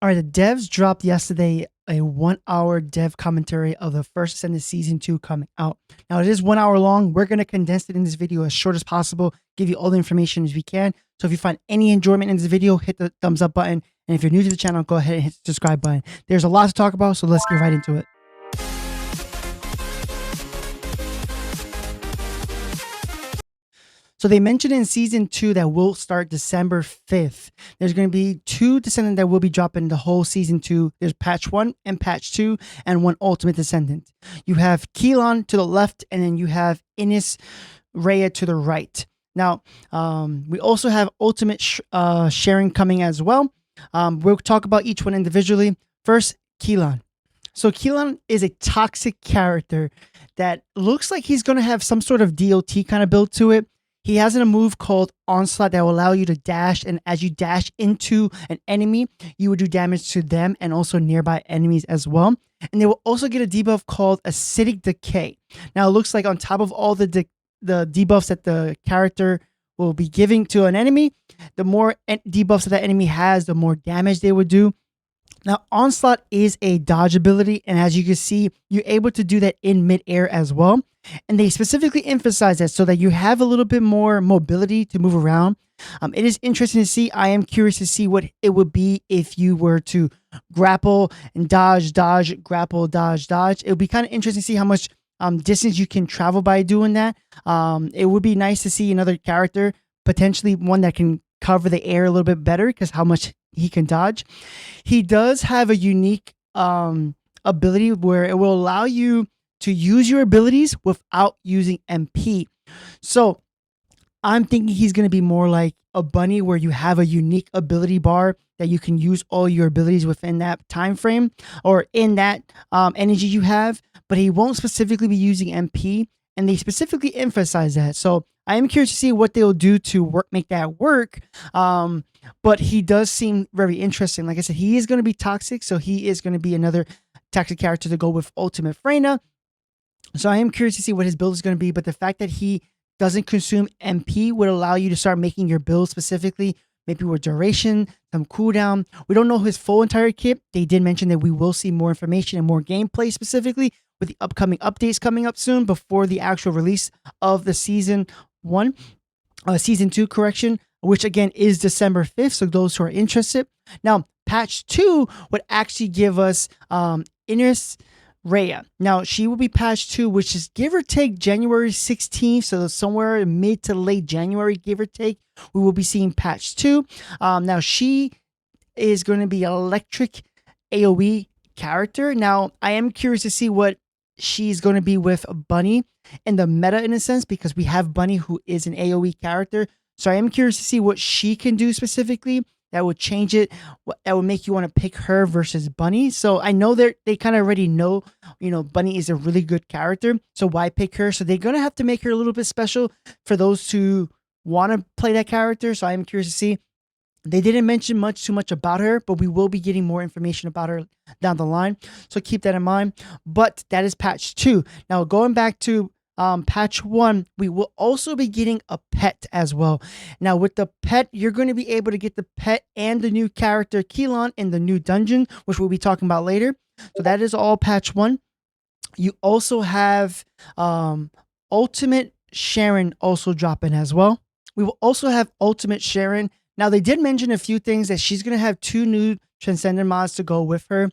All right, the devs dropped yesterday a 1 hour dev commentary of the First Descendant Season 2 coming out. Now, it is 1 hour long. We're going to condense it in this video as short as possible, give you all the information as we can. So if you find any enjoyment in this video, hit the thumbs up button. And if you're new to the channel, go ahead and hit the subscribe button. There's a lot to talk about, so let's get right into it. So they mentioned in Season 2 that will start December 5th. There's going to be 2 Descendants that will be dropping the whole Season 2. There's Patch 1 and Patch 2 and 1 Ultimate Descendant. You have Keelan to the left, and then you have Ines Rhea to the right. Now, we also have Ultimate Sharon coming as well. We'll talk about each one individually. First, Keelan. So Keelan is a toxic character that looks like he's going to have some sort of DOT kind of build to it. He has a move called Onslaught that will allow you to dash, and as you dash into an enemy, you would do damage to them and also nearby enemies as well. And they will also get a debuff called Acidic Decay. Now, it looks like on top of all the debuffs that the character will be giving to an enemy, the more debuffs that enemy has, the more damage they would do. Now, Onslaught is a dodge ability, and as you can see, you're able to do that in midair as well. And they specifically emphasize that so that you have a little bit more mobility to move around. It is interesting to see. I am curious to see what it would be if you were to grapple and dodge, grapple, dodge. It would be kind of interesting to see how much distance you can travel by doing that. It would be nice to see another character, potentially one that can cover the air a little bit better because how much he can dodge. He does have a unique ability where it will allow you to use your abilities without using MP. So I'm thinking he's going to be more like a bunny where you have a unique ability bar that you can use all your abilities within that time frame or in that energy you have, but he won't specifically be using MP, and they specifically emphasize that. So I am curious to see what they'll do to make that work. But he does seem very interesting. Like I said, he is going to be toxic, so he is going to be another toxic character to go with Ultimate Freyna. So I am curious to see what his build is going to be, but the fact that he doesn't consume MP would allow you to start making your build specifically, maybe with duration, some cooldown. We don't know his full entire kit. They did mention that we will see more information and more gameplay specifically with the upcoming updates coming up soon before the actual release of the Season 2 correction, which again is December 5th. So those who are interested. Now, Patch 2 would actually give us Ines Rhea. Now, she will be Patch 2, which is give or take January 16th. So somewhere mid to late January, give or take, we will be seeing Patch 2. Now, she is going to be an electric AoE character. Now, I am curious to see what she's going to be with Bunny in the meta in a sense, because we have Bunny who is an AoE character. So I am curious to see what she can do specifically that would change it, that would make you want to pick her versus Bunny. So I know they kind of already know, Bunny is a really good character. So why pick her? So they're going to have to make her a little bit special for those who want to play that character. So I am curious to see. They didn't mention too much about her, but we will be getting more information about her down the line. So keep that in mind. But that is Patch 2. Now going back to Patch 1, we will also be getting a pet as well. Now with the pet, you're going to be able to get the pet and the new character Keelan in the new dungeon, which we'll be talking about later. So that is all Patch 1. You also have Ultimate Sharon also dropping as well. We will also have Ultimate Sharon. Now they did mention a few things that she's going to have 2 new Transcendent mods to go with her.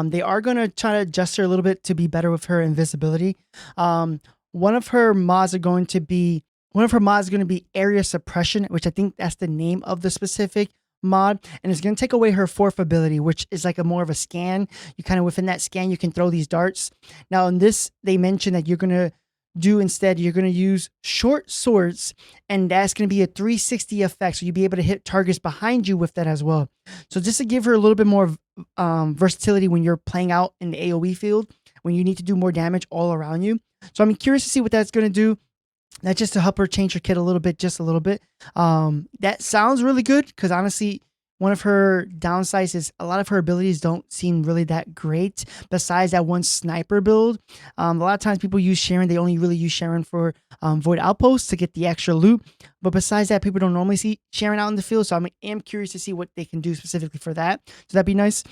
They are going to try to adjust her a little bit to be better with her invisibility. One of her mods is going to be area suppression, which I think that's the name of the specific mod, and it's going to take away her 4th ability, which is like a more of a scan. You kind of within that scan, you can throw these darts. Now in this, they mentioned that you're going to use short swords, and that's going to be a 360 effect. So you'll be able to hit targets behind you with that as well. So just to give her a little bit more versatility when you're playing out in the AoE field, when you need to do more damage all around you. So I'm curious to see what that's going to do. That's just to help her change her kit a little bit, just a little bit. That sounds really good because honestly, one of her downsides is a lot of her abilities don't seem really that great. Besides that one sniper build, a lot of times people use Sharon. They only really use Sharon for Void Outposts to get the extra loot. But besides that, people don't normally see Sharon out in the field. So I am curious to see what they can do specifically for that. So that'd be nice.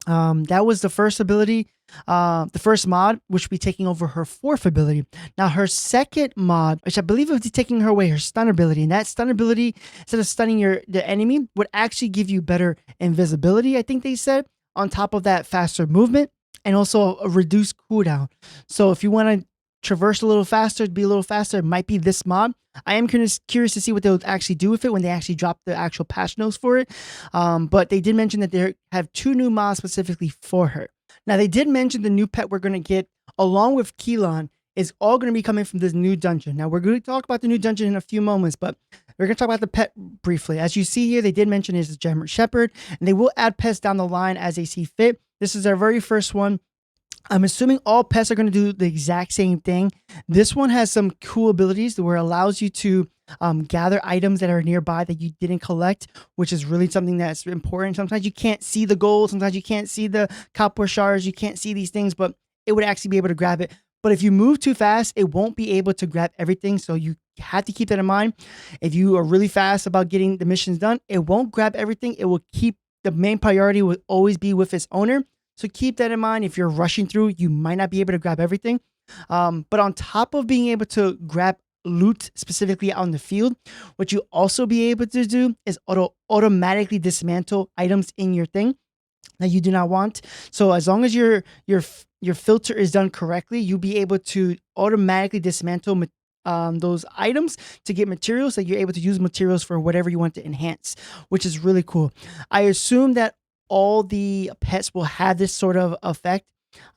That was the first ability, the first mod, which would be taking over her fourth ability. Now, her second mod, which I believe would be taking her away, her stun ability. And that stun ability, instead of stunning the enemy, would actually give you better invisibility, I think they said, on top of that faster movement and also a reduced cooldown. So if you want to traverse a little faster, be a little faster, it might be this mod. I am curious to see what they'll actually do with it when they actually drop the actual patch notes for it. But they did mention that they have 2 new mods specifically for her. Now, they did mention the new pet we're going to get along with Keelan is all going to be coming from this new dungeon. Now, we're going to talk about the new dungeon in a few moments, but we're going to talk about the pet briefly. As you see here, they did mention is a German Shepherd, and they will add pets down the line as they see fit. This is our very first one. I'm assuming all pets are going to do the exact same thing. This one has some cool abilities where it allows you to gather items that are nearby that you didn't collect, which is really something that's important. Sometimes you can't see the gold. Sometimes you can't see the copper shards. You can't see these things, but it would actually be able to grab it. But if you move too fast, it won't be able to grab everything. So you have to keep that in mind. If you are really fast about getting the missions done, it won't grab everything. It will keep the main priority will always be with its owner. So keep that in mind. If you're rushing through, you might not be able to grab everything. But on top of being able to grab loot specifically out in the field, what you also be able to do is automatically dismantle items in your thing that you do not want. So as long as your filter is done correctly, you'll be able to automatically dismantle those items to get materials that you're able to use materials for whatever you want to enhance, which is really cool. I assume that all the pets will have this sort of effect.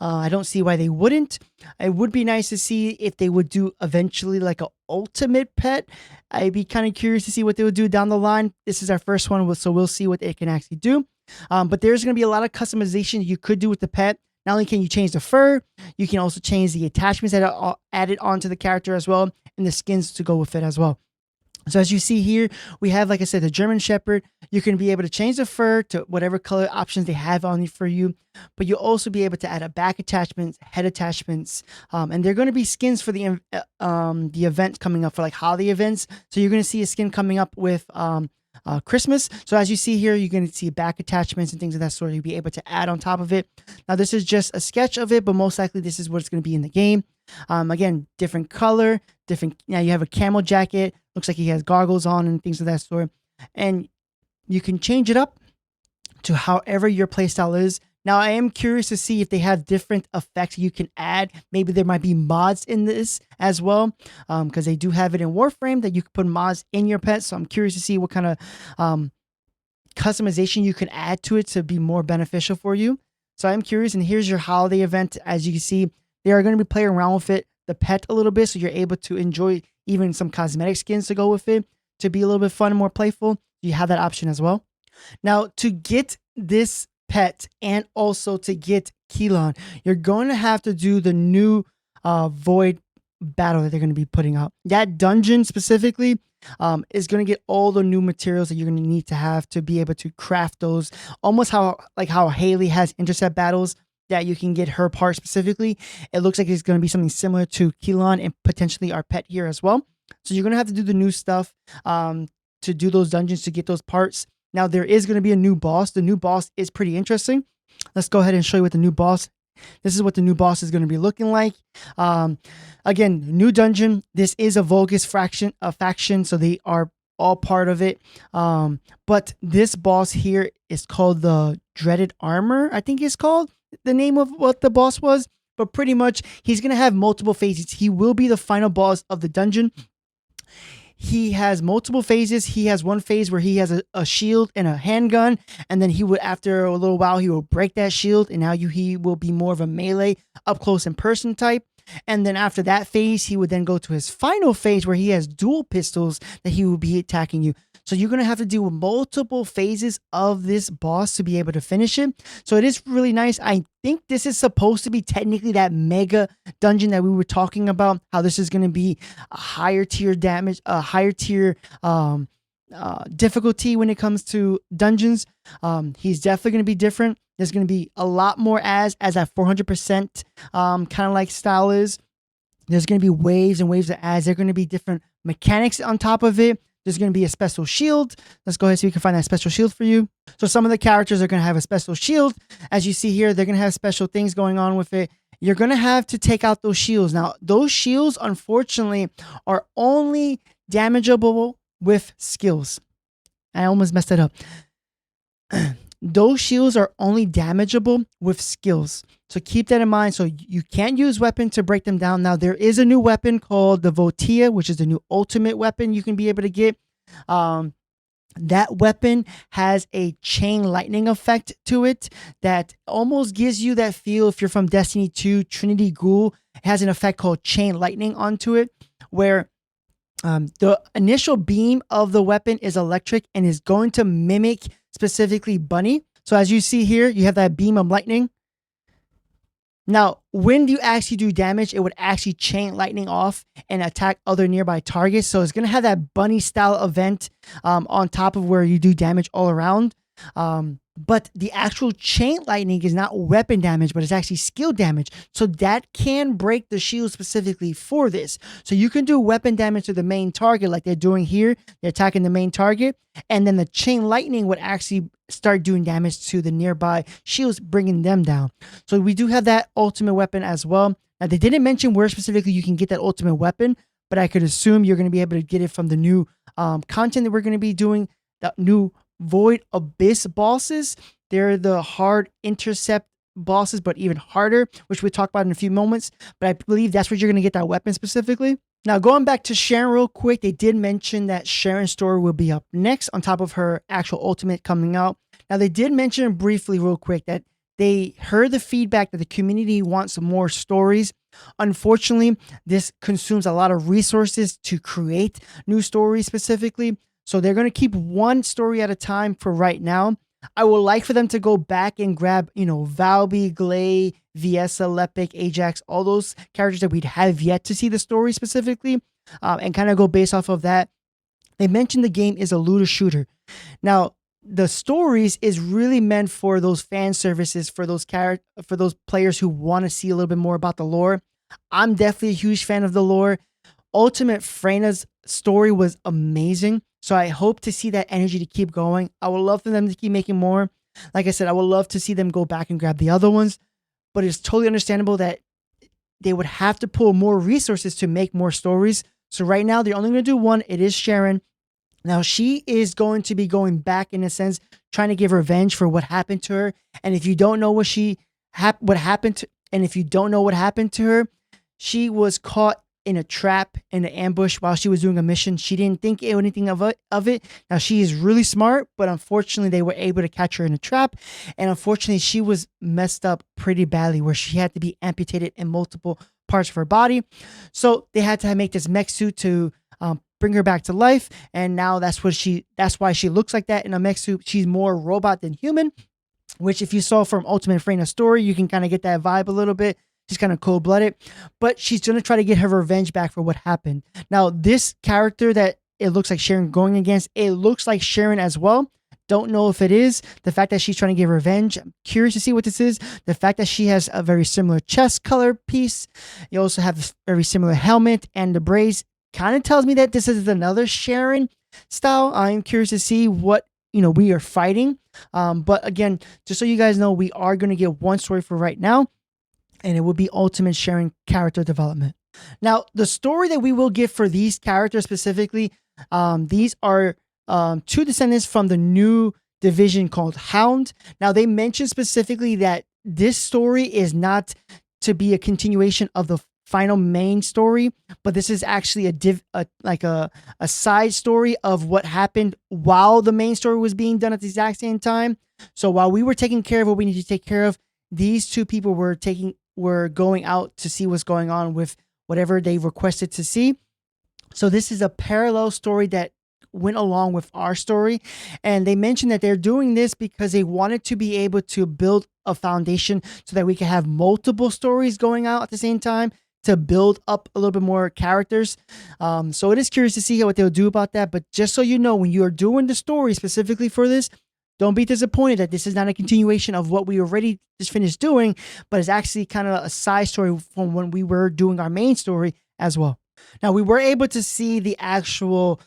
I don't see why they wouldn't. It would be nice to see if they would do eventually like an ultimate pet. I'd be kind of curious to see what they would do down the line. This is our first one, so we'll see what it can actually do. But there's going to be a lot of customization you could do with the pet. Not only can you change the fur, you can also change the attachments that are added onto the character as well, and the skins to go with it as well. So as you see here, we have, like I said, the German Shepherd. You can be able to change the fur to whatever color options they have on it for you, but you'll also be able to add a back attachments, head attachments, and they're going to be skins for the event coming up for like holiday events. So you're going to see a skin coming up with Christmas. So as you see here, you're going to see back attachments and things of that sort you'll be able to add on top of it. Now, this is just a sketch of it, but most likely this is what it's going to be in the game. Again, different color, different. Now you have a camel jacket. Looks like he has goggles on and things of that sort. And you can change it up to however your playstyle is. Now, I am curious to see if they have different effects you can add. Maybe there might be mods in this as well, because they do have it in Warframe that you can put mods in your pet. So I'm curious to see what kind of customization you can add to it to be more beneficial for you. So I'm curious. And here's your holiday event. As you can see, they are going to be playing around with it, the pet, a little bit, so you're able to enjoy even some cosmetic skins to go with it to be a little bit fun and more playful. You have that option as well. Now, to get this pet and also to get Keelan, you're going to have to do the new Void battle that they're going to be putting out. That dungeon specifically is going to get all the new materials that you're going to need to have to be able to craft those. Almost how Haley has intercept battles that you can get her part specifically. It looks like it's going to be something similar to Keelan and potentially our pet here as well. So you're going to have to do the new stuff to do those dungeons to get those parts. Now, there is going to be a new boss. The new boss is pretty interesting. Let's go ahead and show you what the new boss. This is what the new boss is going to be looking like. Again, new dungeon. This is a Vulgus faction, so they are all part of it. But this boss here is called the Dreaded Armor, I think it's called. The name of what the boss was, but pretty much he's going to have multiple phases. He will be the final boss of the dungeon. He has multiple phases. He has one phase where he has a shield and a handgun, and then he would, after a little while, he will break that shield, and now he will be more of a melee, up close and person type. And then after that phase, he would then go to his final phase where he has dual pistols that he will be attacking you. So you're going to have to do multiple phases of this boss to be able to finish it. So it is really nice. I think this is supposed to be technically that mega dungeon that we were talking about, how this is going to be a higher tier damage, a higher tier difficulty when it comes to dungeons. He's definitely going to be different. There's going to be a lot more as that 400% kind of like style is. There's going to be waves and waves of ads. There are going to be different mechanics on top of it. There's going to be a special shield. Let's go ahead so we can find that special shield for you. So some of the characters are going to have a special shield. As you see here, they're going to have special things going on with it. You're going to have to take out those shields. Now, those shields, unfortunately, are only damageable with skills. I almost messed it up. Those shields are only damageable with skills. So keep that in mind. So you can't use weapon to break them down. Now, there is a new weapon called the Votia, which is the new ultimate weapon you can be able to get. That weapon has a chain lightning effect to it that almost gives you that feel. If you're from Destiny 2, Trinity Ghoul, it has an effect called chain lightning onto it, where the initial beam of the weapon is electric and is going to mimic specifically Bunny. So as you see here, you have that beam of lightning. Now, when you actually do damage, it would actually chain lightning off and attack other nearby targets. So it's going to have that Bunny style event on top of where you do damage all around. But the actual chain lightning is not weapon damage, but it's actually skill damage. So that can break the shield specifically for this. So you can do weapon damage to the main target like they're doing here. They're attacking the main target. And then the chain lightning would actually start doing damage to the nearby shields, bringing them down. So we do have that ultimate weapon as well. Now, they didn't mention where specifically you can get that ultimate weapon, but I could assume you're going to be able to get it from the new content that we're going to be doing, the new Void Abyss bosses. They're the hard intercept bosses, but even harder, which we'll talk about in a few moments. But I believe that's where you're going to get that weapon specifically. Now, going back to Sharon real quick, they did mention that Sharon's story will be up next on top of her actual ultimate coming out. Now, they did mention briefly real quick that they heard the feedback that the community wants more stories. Unfortunately, this consumes a lot of resources to create new stories specifically. So they're going to keep one story at a time for right now. I would like for them to go back and grab, Valby, Glay, Viessa, Lepic, Ajax, all those characters that we'd have yet to see the story specifically, and kind of go based off of that. They mentioned the game is a looter shooter. Now, the stories is really meant for those fan services, for those players who want to see a little bit more about the lore. I'm definitely a huge fan of the lore. Ultimate Freyna's story was amazing. So I hope to see that energy to keep going. I would love for them to keep making more. Like I said, I would love to see them go back and grab the other ones, but it's totally understandable that they would have to pull more resources to make more stories. So right now, they're only going to do one. It is Sharon. Now, she is going to be going back, in a sense, trying to give revenge for what happened to her. And if you don't know what happened to her, she was caught in a trap, in an ambush while she was doing a mission. She didn't think anything of it. Now, she is really smart, but unfortunately, they were able to catch her in a trap. And unfortunately, she was messed up pretty badly where she had to be amputated in multiple parts of her body. So they had to make this mech suit to bring her back to life. And now that's why she looks like that in a mech suit. She's more robot than human, which if you saw from Ultimate Freyna's story, you can kind of get that vibe a little bit. She's kind of cold-blooded, but she's going to try to get her revenge back for what happened. Now, this character that it looks like Sharon going against, it looks like Sharon as well. Don't know if it is. The fact that she's trying to get revenge, I'm curious to see what this is. The fact that she has a very similar chest color piece. You also have a very similar helmet, and the braids kind of tells me that this is another Sharon style. I'm curious to see what we are fighting. But again, just so you guys know, we are going to get one story for right now, and it will be Ultimate Sharon character development. Now, the story that we will get for these characters specifically, these are two descendants from the new division called Hound. Now, they mentioned specifically that this story is not to be a continuation of the final main story, but this is actually a side story of what happened while the main story was being done at the exact same time. So while we were taking care of what we need to take care of, these two people were going out to see what's going on with whatever they requested to see. So this is a parallel story that went along with our story. And they mentioned that they're doing this because they wanted to be able to build a foundation so that we can have multiple stories going out at the same time to build up a little bit more characters. So it is curious to see what they'll do about that. But just so you know, when you are doing the story specifically for this, don't be disappointed that this is not a continuation of what we already just finished doing, but it's actually kind of a side story from when we were doing our main story as well. Now, we were able to see the actual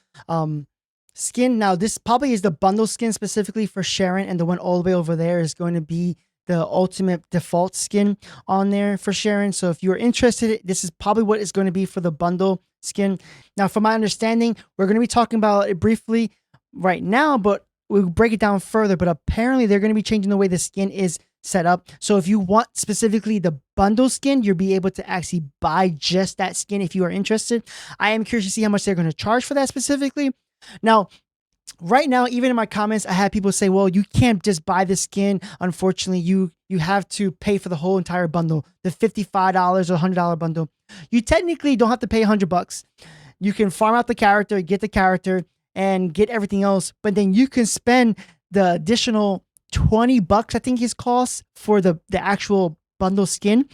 skin. Now, this probably is the bundle skin specifically for Sharon, and the one all the way over there is going to be the ultimate default skin on there for Sharon. So if you're interested, this is probably what it's going to be for the bundle skin. Now, from my understanding, we're going to be talking about it briefly right now, but we'll break it down further. But apparently they're going to be changing the way the skin is set up. So if you want specifically the bundle skin, you'll be able to actually buy just that skin if you are interested. I am curious to see how much they're going to charge for that specifically. Now, right now, even in my comments, I had people say, well, you can't just buy the skin. Unfortunately, you have to pay for the whole entire bundle, the $55 or $100 bundle. You technically don't have to pay $100. You can farm out the character, get the character, and get everything else. But then you can spend the additional $20, I think it costs, for the actual bundle skin.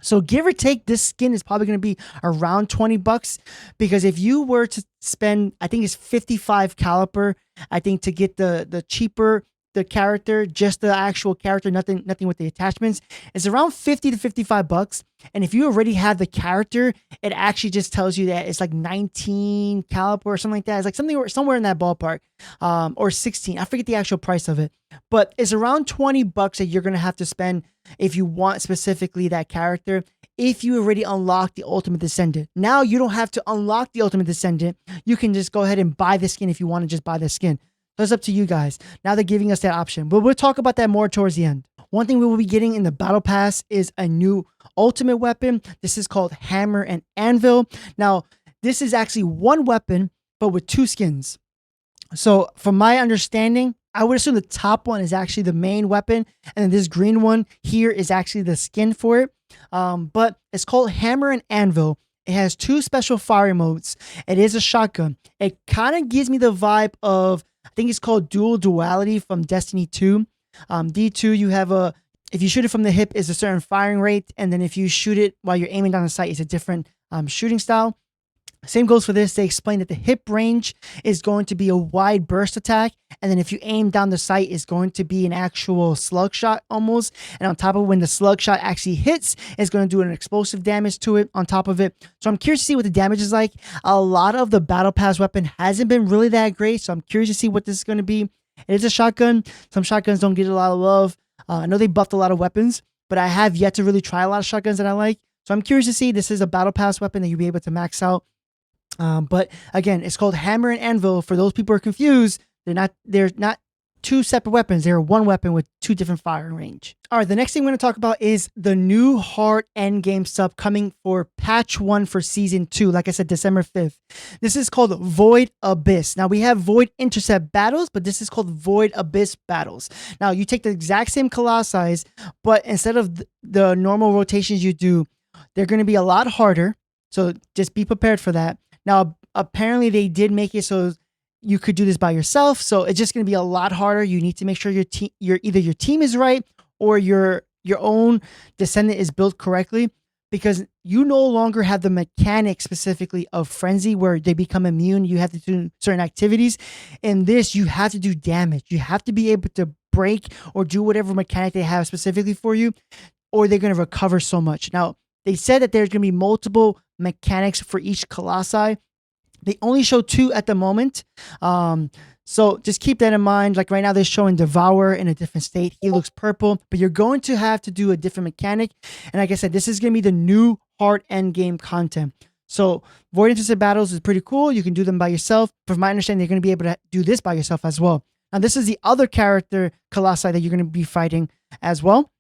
So give or take, this skin is probably going to be around $20, because if you were to spend, I think it's 55 caliber, I think, to get the cheaper, the character, just the actual character, nothing with the attachments, it's around $50 to $55. And if you already have the character, it actually just tells you that it's like 19 caliber or something like that. It's like somewhere in that ballpark, or 16. I forget the actual price of it, but it's around $20 that you're going to have to spend if you want specifically that character, if you already unlock the Ultimate Descendant. Now you don't have to unlock the Ultimate Descendant. You can just go ahead and buy the skin if you want to just buy the skin. So it's up to you guys. Now they're giving us that option, but we'll talk about that more towards the end. One thing we will be getting in the Battle Pass is a new ultimate weapon. This is called Hammer and Anvil. Now, this is actually one weapon, but with two skins. So from my understanding, I would assume the top one is actually the main weapon, and then this green one here is actually the skin for it. But it's called Hammer and Anvil. It has two special fire modes. It is a shotgun. It kind of gives me the vibe of, I think it's called Dual Duality from Destiny 2. D2, you have if you shoot it from the hip, is a certain firing rate, and then if you shoot it while you're aiming down the sight, it's a different shooting style. Same goes for this. They explain that the hip range is going to be a wide burst attack, and then if you aim down the sight, is going to be an actual slug shot almost. And on top of it, when the slug shot actually hits, it's going to do an explosive damage to it on top of it. So I'm curious to see what the damage is like. A lot of the Battle Pass weapon hasn't been really that great, so I'm curious to see what this is going to be. It is a shotgun. Some shotguns don't get a lot of love. I know they buffed a lot of weapons, but I have yet to really try a lot of shotguns that I like. So I'm curious to see. This is a Battle Pass weapon that you'll be able to max out. But again, it's called Hammer and Anvil. For those people who are confused, they're not two separate weapons. They're one weapon with two different firing range. All right, the next thing we're going to talk about is the new hard endgame sub coming for patch 1 for season 2. Like I said, December 5th. This is called Void Abyss. Now we have Void Intercept battles, but this is called Void Abyss battles. Now you take the exact same colossi, but instead of the normal rotations you do, they're going to be a lot harder. So just be prepared for that. Now, apparently they did make it so you could do this by yourself. So it's just going to be a lot harder. You need to make sure either your team is right or your own descendant is built correctly, because you no longer have the mechanic specifically of frenzy where they become immune. You have to do certain activities. In this, you have to do damage. You have to be able to break or do whatever mechanic they have specifically for you, or they're going to recover so much. Now, they said that there's going to be multiple mechanics for each colossi. They only show 2 at the moment. So just keep that in mind. Like right now, they're showing Devour in a different state. He looks purple, but you're going to have to do a different mechanic. And like I said, this is going to be the new hard end game content. So Void Intercept battles is pretty cool. You can do them by yourself. From my understanding, you're going to be able to do this by yourself as well. Now, this is the other character colossi that you're going to be fighting as well.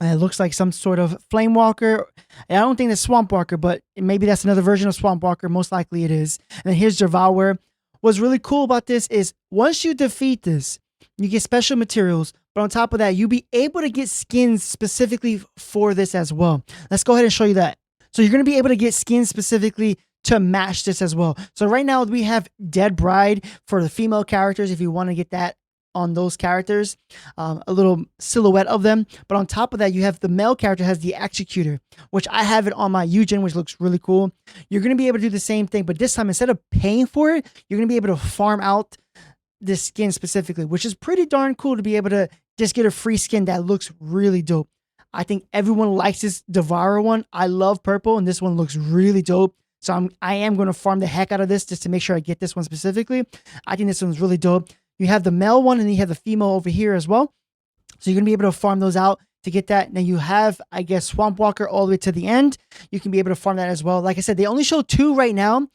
It looks like some sort of Flame Walker. I don't think that's Swamp Walker, but maybe that's another version of Swamp Walker. Most likely it is. And then here's Devour. What's really cool about this is once you defeat this, you get special materials. But on top of that, you'll be able to get skins specifically for this as well. Let's go ahead and show you that. So you're going to be able to get skins specifically to match this as well. So right now we have Dead Bride for the female characters if you want to get that on those characters, a little silhouette of them. But on top of that, you have the male character has the executor, which I have it on my Eugen, which looks really cool. You're going to be able to do the same thing, but this time, instead of paying for it, you're going to be able to farm out this skin specifically, which is pretty darn cool to be able to just get a free skin that looks really dope. I think everyone likes this Devourer one. I love purple, and this one looks really dope. So I am going to farm the heck out of this just to make sure I get this one specifically. I think this one's really dope. You have the male one, and then you have the female over here as well. So you're going to be able to farm those out to get that. Now you have, I guess, Swamp Walker all the way to the end. You can be able to farm that as well. Like I said, they only show 2 right now,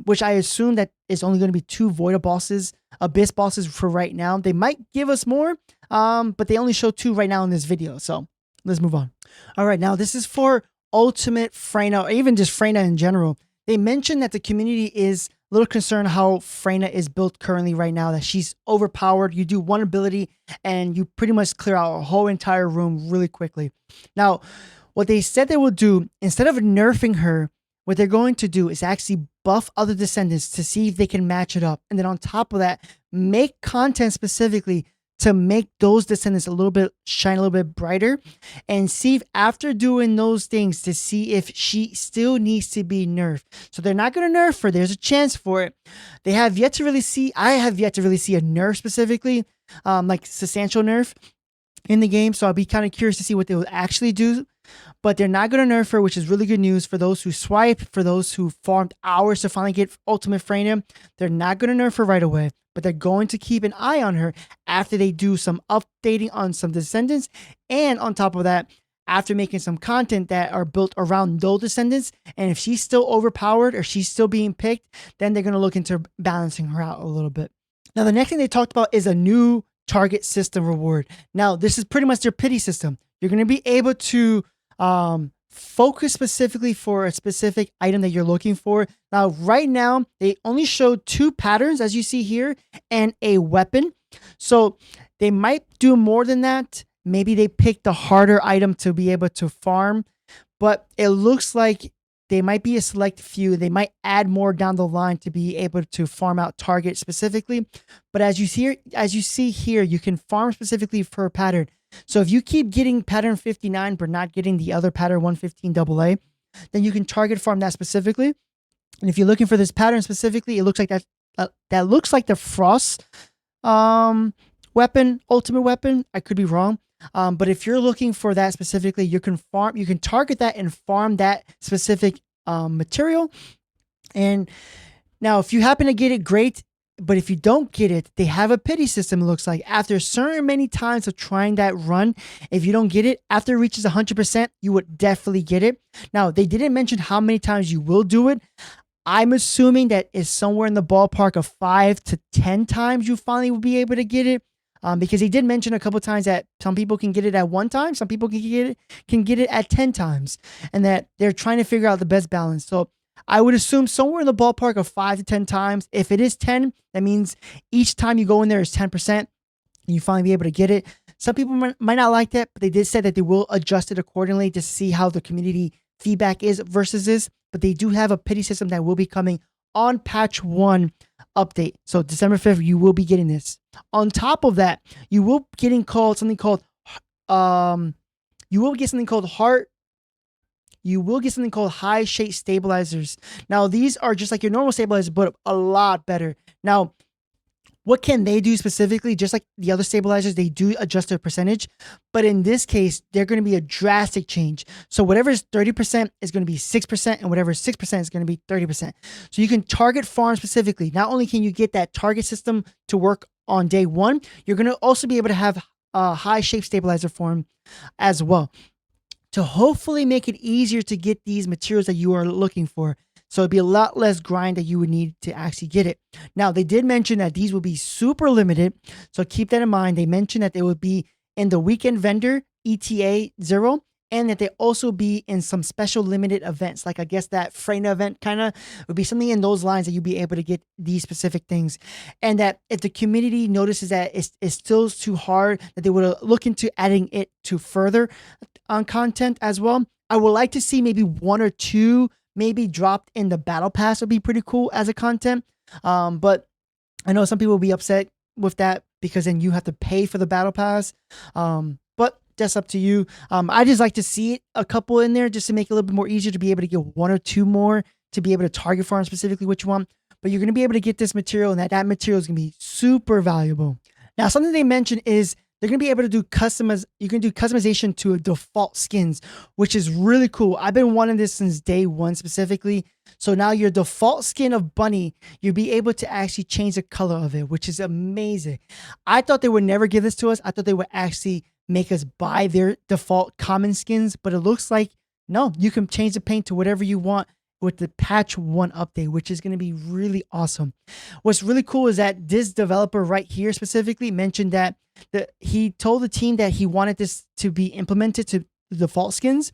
which I assume that is only going to be 2 Void bosses, Abyss bosses for right now. They might give us more, but they only show 2 right now in this video. So let's move on. All right, now this is for Ultimate Freyna, or even just Freyna in general. They mentioned that the community is a little concerned how Freyna is built currently right now, that she's overpowered. You do one ability and you pretty much clear out a whole entire room really quickly. Now, what they said they will do, instead of nerfing her, what they're going to do is actually buff other descendants to see if they can match it up. And then on top of that, make content specifically to make those descendants a little bit shine a little bit brighter, and see if after doing those things to see if she still needs to be nerfed. So they're not going to nerf her. There's a chance for it. They have yet to really see, I have yet to really see a nerf specifically, like substantial nerf in the game. So I'll be kind of curious to see what they will actually do. But they're not going to nerf her, which is really good news for those who swipe, for those who farmed hours to finally get Ultimate Freyna. They're not going to nerf her right away, but they're going to keep an eye on her after they do some updating on some descendants. And on top of that, after making some content that are built around those descendants. And if she's still overpowered or she's still being picked, then they're going to look into balancing her out a little bit. Now, the next thing they talked about is a new target system reward. Now, this is pretty much their pity system. You're going to be able to focus specifically for a specific item that you're looking for. Now, right now, they only show 2 patterns, as you see here, and a weapon. So they might do more than that. Maybe they pick the harder item to be able to farm, but it looks like they might be a select few. They might add more down the line to be able to farm out target specifically. But as you see here, you can farm specifically for a pattern. So if you keep getting pattern 59 but not getting the other pattern 115 AA, then you can target farm that specifically. And if you're looking for this pattern specifically, it looks like that looks like the Frost weapon, ultimate weapon. I could be wrong. But if you're looking for that specifically, you can target that and farm that specific material. And now if you happen to get it, great. But if you don't get it, they have a pity system, it looks like. After certain many times of trying that run, if you don't get it, after it reaches 100%, you would definitely get it. Now, they didn't mention how many times you will do it. I'm assuming that it's somewhere in the ballpark of 5 to 10 times you finally will be able to get it. Because they did mention a couple times that some people can get it at 1 time, some people can get it at 10 times, and that they're trying to figure out the best balance. So I would assume somewhere in the ballpark of 5 to 10 times. If it is 10, that means each time you go in there is 10%, and you finally be able to get it. Some people might not like that, but they did say that they will adjust it accordingly to see how the community feedback is versus this. But they do have a pity system that will be coming on patch 1 update. So December 5th, you will be getting this. On top of that, you will be getting something called high shake stabilizers. Now, these are just like your normal stabilizers, but a lot better. Now, what can they do specifically? Just like the other stabilizers, they do adjust their percentage. But in this case, they're going to be a drastic change. So whatever is 30% is going to be 6%, and whatever is 6% is going to be 30%. So you can target farm specifically. Not only can you get that target system to work on day 1, you're going to also be able to have a high shape stabilizer form as well, to hopefully make it easier to get these materials that you are looking for. So it'd be a lot less grind that you would need to actually get it. Now, they did mention that these will be super limited. So keep that in mind. They mentioned that they would be in the weekend vendor ETA 0, and that they also be in some special limited events. Like I guess that Freyna event kind of would be something in those lines that you'd be able to get these specific things. And that if the community notices that it's still too hard, that they would look into adding it to further on content as well. I would like to see maybe 1 or 2 maybe dropped in the battle pass would be pretty cool as a content. But I know some people will be upset with that because then you have to pay for the battle pass. But that's up to you. I just like to see it a couple in there just to make it a little bit more easier to be able to get 1 or 2 more to be able to target farm specifically what you want. But you're going to be able to get this material, and that material is going to be super valuable. Now, something they mentioned is they're going to be able to do you can do customization to a default skins, which is really cool. I've been wanting this since day 1 specifically. So now your default skin of Bunny, you'll be able to actually change the color of it, which is amazing. I thought they would never give this to us. I thought they would actually make us buy their default common skins, but it looks like, no, you can change the paint to whatever you want with the patch 1 update, which is going to be really awesome. What's really cool is that this developer right here specifically mentioned that he told the team that he wanted this to be implemented to the default skins,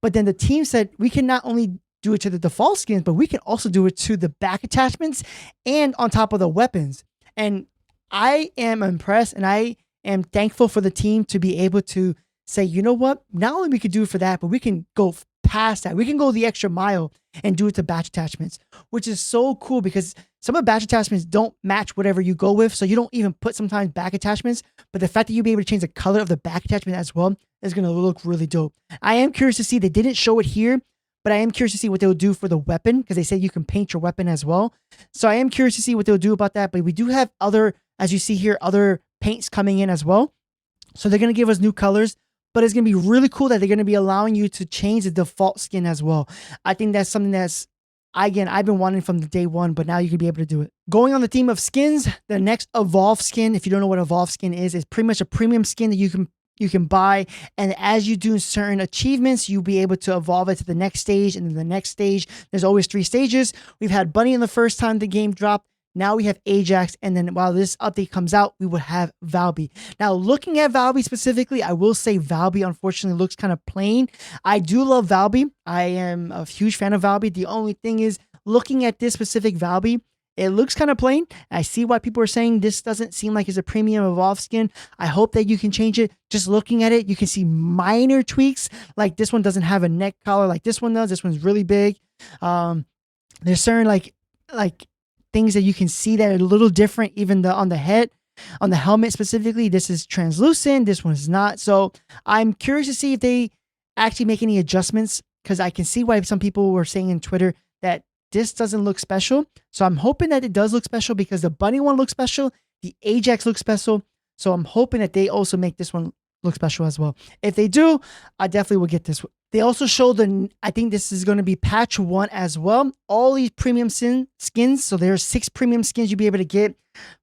but then the team said we can not only do it to the default skins, but we can also do it to the back attachments and on top of the weapons. And I am impressed, and I am thankful for the team to be able to say, you know what, not only we could do it for that, but we can go past that. We can go the extra mile and do it to batch attachments, which is so cool because some of the batch attachments don't match whatever you go with. So you don't even put sometimes back attachments, but the fact that you'll be able to change the color of the back attachment as well is going to look really dope. I am curious to see, they didn't show it here, but I am curious to see what they'll do for the weapon, because they say you can paint your weapon as well. So I am curious to see what they'll do about that. But we do have other, as you see here, other paints coming in as well. So they're going to give us new colors, but it's going to be really cool that they're going to be allowing you to change the default skin as well. I think that's something that's, again, I've been wanting from the day 1, but now you can be able to do it. Going on the theme of skins, the next Evolve skin, if you don't know what Evolve skin is pretty much a premium skin that you can buy, and as you do certain achievements, you'll be able to evolve it to the next stage, and then the next stage. There's always 3 stages. We've had Bunny in the first time the game dropped. Now we have Ajax, and then while this update comes out, we will have Valby. Now, looking at Valby specifically, I will say Valby unfortunately looks kind of plain. I do love Valby. I am a huge fan of Valby. The only thing is, looking at this specific Valby, it looks kind of plain. I see why people are saying this doesn't seem like it's a premium Evolve skin. I hope that you can change it. Just looking at it, you can see minor tweaks. Like this one doesn't have a neck collar like this one does. This one's really big. There's certain like things that you can see that are a little different, even on the head, on the helmet specifically. This is translucent. This one is not. So I'm curious to see if they actually make any adjustments, because I can see why some people were saying in Twitter that this doesn't look special. So I'm hoping that it does look special, because the Bunny one looks special. The Ajax looks special. So I'm hoping that they also make this one look special as well. If they do, I definitely will get this one. They also showed I think this is going to be patch 1 as well. All these premium skins. So there are 6 premium skins you'll be able to get.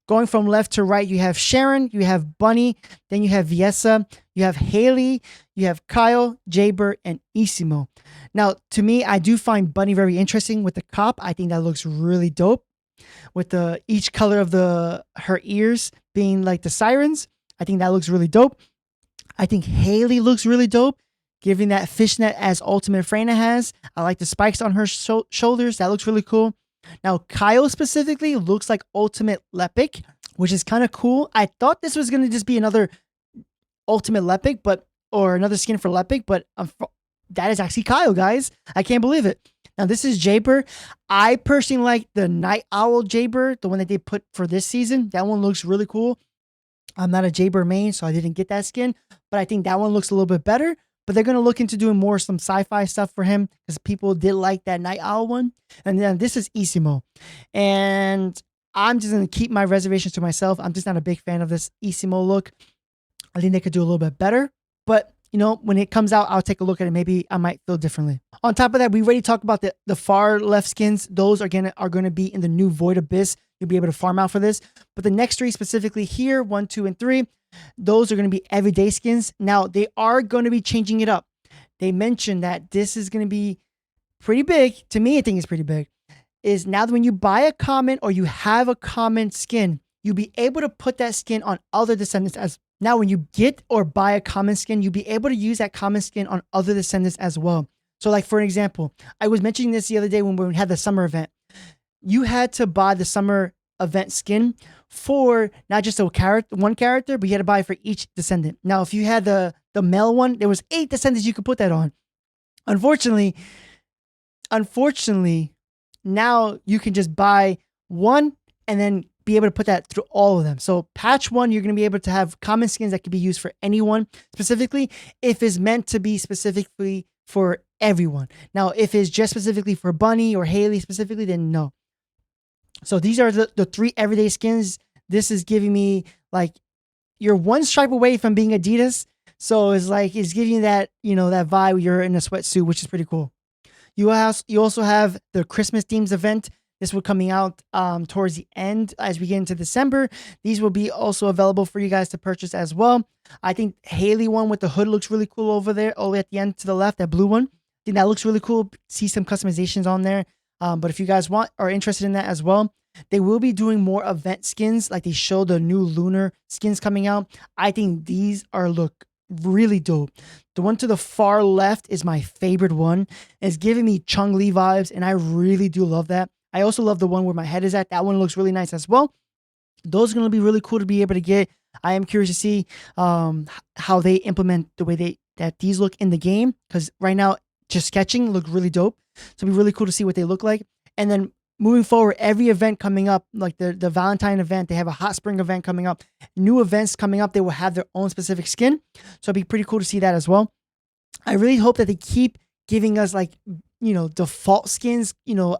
Going from left to right, you have Sharon, you have Bunny, then you have Viessa, you have Haley, you have Kyle, Jaber, and Isimo. Now, to me, I do find Bunny very interesting with the cop. I think that looks really dope. With each color of her ears being like the sirens. I think that looks really dope. I think Haley looks really dope, giving that fishnet as Ultimate Freyna has. I like the spikes on her shoulders. That looks really cool. Now, Kyle specifically looks like Ultimate Lepic, which is kind of cool. I thought this was going to just be another Ultimate Lepic, or another skin for Lepic, but that is actually Kyle, guys. I can't believe it. Now, this is Jaber. I personally like the Night Owl Jaber, the one that they put for this season. That one looks really cool. I'm not a Jaber main, so I didn't get that skin, but I think that one looks a little bit better. But they're going to look into doing some sci-fi stuff for him, because people did like that Night Owl one. And then this is Isimo. And I'm just going to keep my reservations to myself. I'm just not a big fan of this Isimo look. I think they could do a little bit better. But, when it comes out, I'll take a look at it. Maybe I might feel differently. On top of that, we already talked about the far left skins. Those are going to be in the new Void Abyss. You'll be able to farm out for this. But the next 3 specifically here, 1, 2, and 3, those are going to be everyday skins. Now, they are going to be changing it up. They mentioned that this is going to be pretty big. To me, I think it's pretty big. Is now that when you buy a common or you have a common skin, you'll be able to put that skin on other descendants as now. When you get or buy a common skin, you'll be able to use that common skin on other descendants as well. So like, for an example, I was mentioning this the other day when we had the summer event. You had to buy the summer event skin for not just one character, but you had to buy it for each descendant. Now, if you had the male one, there was 8 descendants you could put that on. Unfortunately, now you can just buy one and then be able to put that through all of them. So patch 1, you're going to be able to have common skins that can be used for anyone specifically if it's meant to be specifically for everyone. Now, if it's just specifically for Bunny or Haley specifically, then no. So these are the 3 everyday skins. This is giving me like, you're one stripe away from being Adidas. So it's like, it's giving you that, that vibe. You're in a sweatsuit, which is pretty cool. You also have the Christmas themes event. This will coming out towards the end as we get into December. These will be also available for you guys to purchase as well. I think Haley one with the hood looks really cool over there, all the way at the end to the left, that blue one. I think that looks really cool. See some customizations on there. But if you guys are interested in that as well, they will be doing more event skins. Like they show the new lunar skins coming out. I think these look really dope. The one to the far left is my favorite one. It's giving me Chung Lee vibes, and I really do love that. I also love the one where my head is at. That one looks really nice as well. Those are going to be really cool to be able to get. I am curious to see how they implement the way that these look in the game, because right now just sketching look really dope. So it'll be really cool to see what they look like. And then moving forward, every event coming up, like the Valentine event, they have a hot spring event coming up, new events coming up, they will have their own specific skin. So it'd be pretty cool to see that as well. I really hope that they keep giving us like, default skins,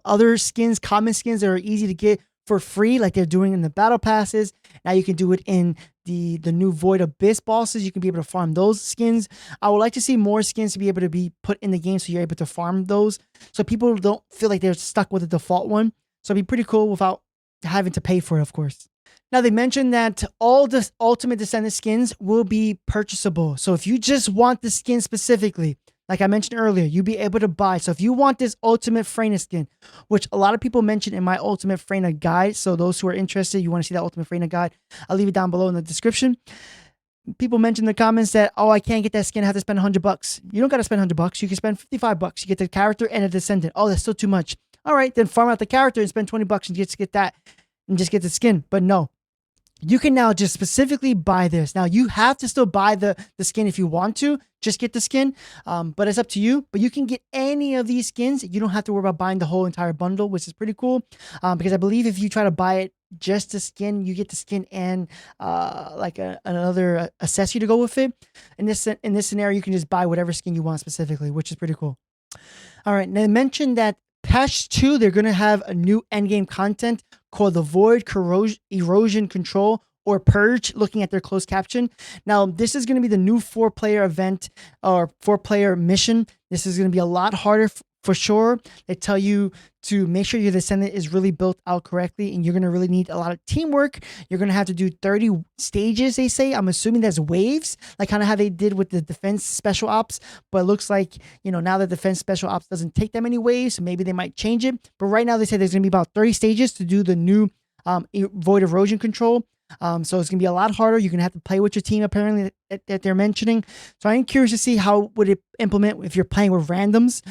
other skins, common skins that are easy to get for free, like they're doing in the battle passes. Now you can do it in the new Void Abyss bosses. You can be able to farm those skins. I would like to see more skins to be able to be put in the game so you're able to farm those, so people don't feel like they're stuck with the default one. So it'd be pretty cool without having to pay for it, of course. Now, they mentioned that all the Ultimate Descendant skins will be purchasable. So if you just want the skin specifically, like I mentioned earlier, you'll be able to buy. So if you want this Ultimate Freyna skin, which a lot of people mentioned in my Ultimate Freyna guide, so those who are interested, you want to see that Ultimate Freyna guide, I'll leave it down below in the description. People mentioned in the comments that, oh, I can't get that skin, I have to spend $100. You don't got to spend $100. You can spend $55. You get the character and a descendant. Oh, that's still too much. All right, then farm out the character and spend $20 and just get that and just get the skin. But no, you can now just specifically buy this. Now, you have to still buy the skin if you want to. Just get the skin, but it's up to you. But you can get any of these skins. You don't have to worry about buying the whole entire bundle, which is pretty cool. Because I believe if you try to buy it just the skin, you get the skin and like another accessory to go with it. In this scenario, you can just buy whatever skin you want specifically, which is pretty cool. All right, now I mentioned that patch 2, they're going to have a new endgame content called the Void Erosion Control, or Purge, looking at their closed caption. Now, this is going to be the new 4-player event or 4-player mission. This is going to be a lot harder for sure. They tell you to make sure your descendant is really built out correctly, and you're going to really need a lot of teamwork. You're going to have to do 30 stages, they say. I'm assuming that's waves, like kind of how they did with the defense special ops. But it looks like, now that defense special ops doesn't take that many waves, so maybe they might change it. But right now they say there's going to be about 30 stages to do the new Void Erosion Control. So it's going to be a lot harder. You're going to have to play with your team, apparently, that they're mentioning. So I'm curious to see how would it implement if you're playing with randoms.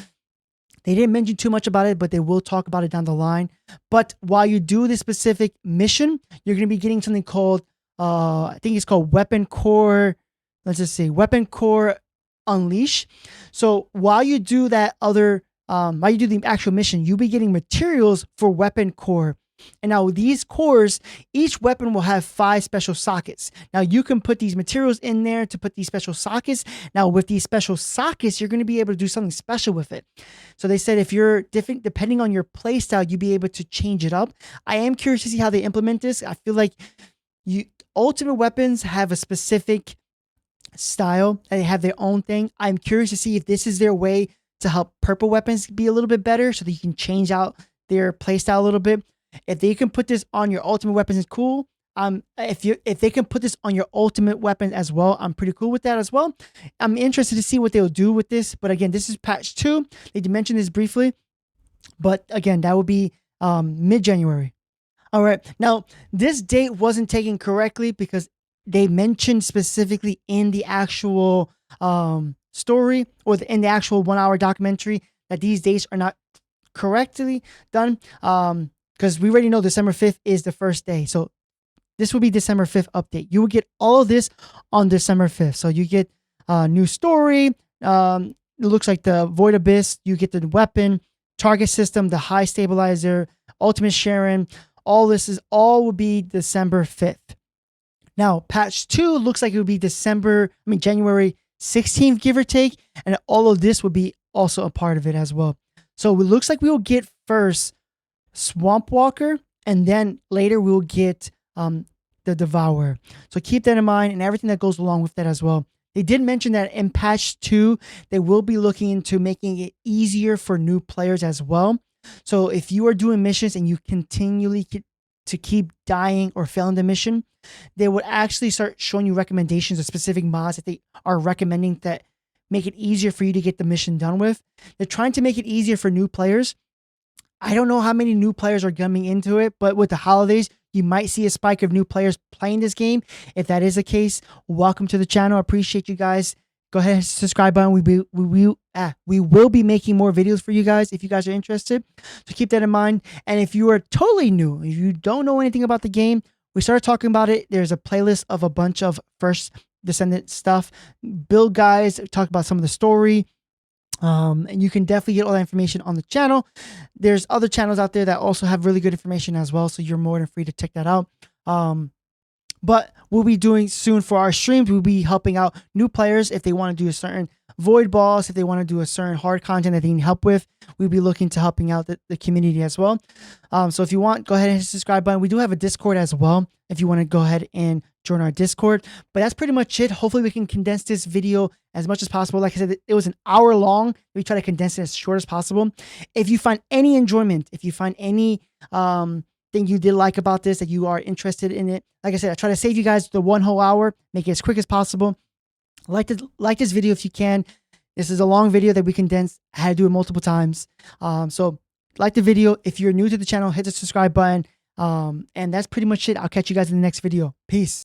They didn't mention too much about it, but they will talk about it down the line. But while you do this specific mission, you're going to be getting something called, I think it's called Weapon Core. Let's just see, Weapon Core Unleash. So while you do that while you do the actual mission, you'll be getting materials for Weapon Core. And now these cores, each weapon will have 5 special sockets. Now you can put these materials in there to put these special sockets. Now with these special sockets, you're going to be able to do something special with it. So they said if you're different, depending on your playstyle, you'll be able to change it up. I am curious to see how they implement this. I feel like ultimate weapons have a specific style. They have their own thing. I'm curious to see if this is their way to help purple weapons be a little bit better so that you can change out their playstyle a little bit. If they can put this on your ultimate weapons, it's cool. If they can put this on your ultimate weapon as well, I'm pretty cool with that as well. I'm interested to see what they'll do with this. But again, this is patch 2. They did mention this briefly. But again, that will be mid-January. All right. Now, this date wasn't taken correctly because they mentioned specifically in the actual story or in the actual 1-hour documentary that these dates are not correctly done. Because we already know December 5th is the first day. So this will be December 5th update. You will get all of this on December 5th. So you get a new story. It looks like the Void Abyss. You get the weapon, target system, the high stabilizer, ultimate Sharon. All will be December 5th. Now, patch 2 looks like it would be January 16th, give or take, and all of this would be also a part of it as well. So it looks like we will get first Swamp Walker, and then later we will get the Devourer. So keep that in mind and everything that goes along with that as well. They did mention that in patch 2, they will be looking into making it easier for new players as well. So if you are doing missions and you continually to keep dying or failing the mission, they would actually start showing you recommendations of specific mods that they are recommending that make it easier for you to get the mission done with. They're trying to make it easier for new players. I don't know how many new players are coming into it, but with the holidays, you might see a spike of new players playing this game. If that is the case, welcome to the channel. I appreciate you guys. Go ahead and hit the subscribe button. We will be making more videos for you guys if you guys are interested. So keep that in mind. And if you are totally new, if you don't know anything about the game, we started talking about it. There's a playlist of a bunch of First Descendant stuff, build guides, talk about some of the story. And you can definitely get all that information on the channel. There's other channels out there that also have really good information as well, so you're more than free to check that out. But we'll be doing soon for our streams, we'll be helping out new players if they want to do a certain void boss, if they want to do a certain hard content that they need help with. We'll be looking to helping out the community as well. So if you want, go ahead and hit the subscribe button. We do have a Discord as well if you want to go ahead and join our Discord. But that's pretty much it. Hopefully we can condense this video as much as possible. Like I said, it was an hour long. We try to condense it as short as possible. If you find any enjoyment, if you find any thing you did like about this, that you are interested in it, like I said, I try to save you guys the 1 whole hour, make it as quick as possible. Like this video if you can. This is a long video that we condensed. I had to do it multiple times. So like the video. If you're new to the channel, hit the subscribe button. And that's pretty much it. I'll catch you guys in the next video. Peace.